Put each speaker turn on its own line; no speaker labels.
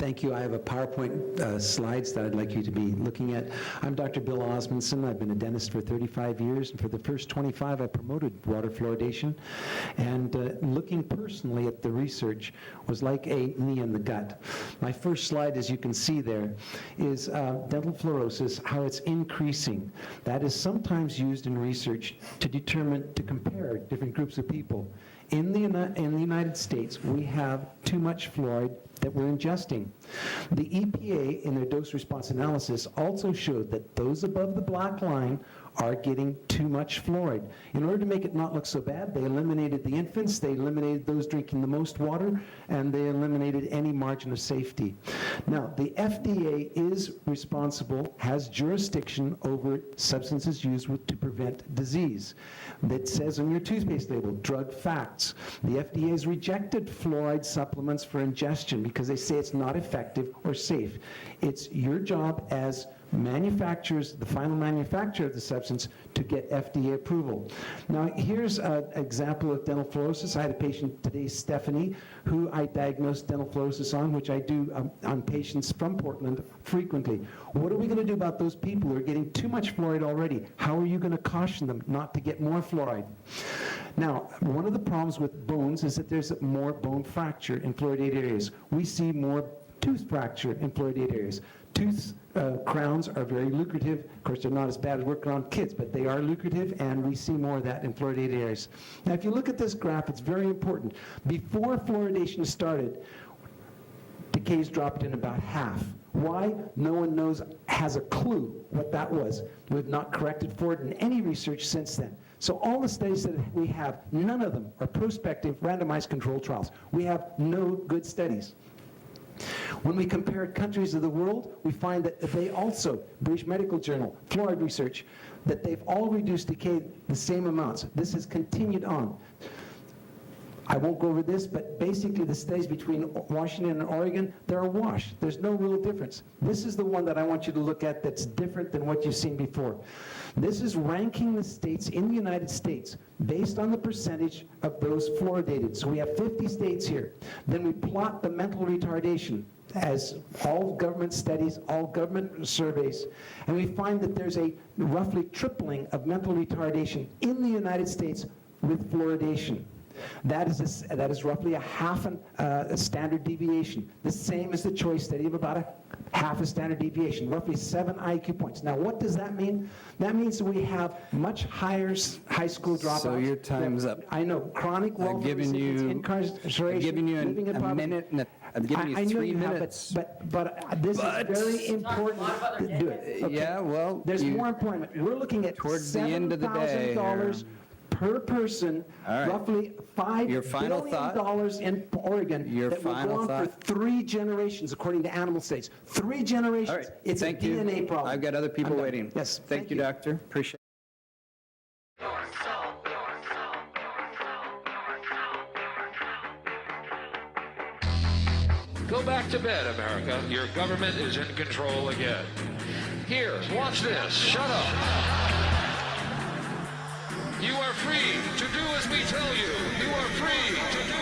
Thank you. I have a PowerPoint slides that I'd like you to be looking at. I'm Dr. Bill Osmondson. I've been a dentist for 35 years, and for the first 25, I promoted water fluoridation. And looking personally at the research was like a knee in the gut. My first slide, as you can see there, is dental fluorosis, how it's increasing. That is sometimes used in research to determine, to compare different groups of people. In the United States, we have too much fluoride that we're ingesting. The EPA, in their dose response analysis, also showed that those above the black line are getting too much fluoride. In order to make it not look so bad, they eliminated the infants, they eliminated those drinking the most water, and they eliminated any margin of safety. Now, the FDA is responsible, has jurisdiction over substances used to prevent disease. That says on your toothpaste label, drug facts. The FDA has rejected fluoride supplements for ingestion because they say it's not effective or safe. It's your job as manufacturers, the final manufacturer of the substance, to get FDA approval. Now, here's an example of dental fluorosis. I had a patient today, Stephanie, who I diagnosed dental fluorosis on, which I do on patients from Portland frequently. What are we going to do about those people who are getting too much fluoride already? How are you going to caution them not to get more fluoride? Now, one of the problems with bones is that there's more bone fracture in fluoridated areas. We see more tooth fracture in fluoridated areas. Tooth crowns are very lucrative. Of course, they're not as bad as working on kids, but they are lucrative, and we see more of that in fluoridated areas. Now, if you look at this graph, it's very important. Before fluoridation started, decays dropped in about half. Why? No one has a clue what that was. We've not corrected for it in any research since then. So all the studies that we have, none of them are prospective randomized controlled trials. We have no good studies. When we compare countries of the world, we find that they also, British Medical Journal, Fluoride Research, that they've all reduced decay the same amounts. This has continued on. I won't go over this, but basically the studies between Washington and Oregon, they're a wash. There's no real difference. This is the one that I want you to look at that's different than what you've seen before. This is ranking the states in the United States based on the percentage of those fluoridated. So we have 50 states here. Then we plot the mental retardation as all government studies, all government surveys, and we find that there's a roughly tripling of mental retardation in the United States with fluoridation. That is roughly a half a standard deviation, the same as the choice study of about a half a standard deviation, roughly 7 IQ points. Now, what does that mean? That means that we have much higher high school dropouts. So
your time's up.
I know. Chronic welfare recipients, incarceration,
I'm giving you
living in
a
poverty.
minute and I'm giving you 3 minutes.
But this is very important to do it. Okay.
Yeah, well,
there's more employment. We're looking at
towards the end of the day
$7,000 per person,
right.
Roughly $5 billion in Oregon that will go on for 3 generations, according to animal studies. 3 generations.
All right.
It's
Thank
a
you.
DNA problem.
I've got other people waiting.
Yes.
Thank you, doctor. Appreciate it.
Go back to bed, America. Your government is in control again. Here, watch this. Shut up. You are free to do as we tell you. You are free to do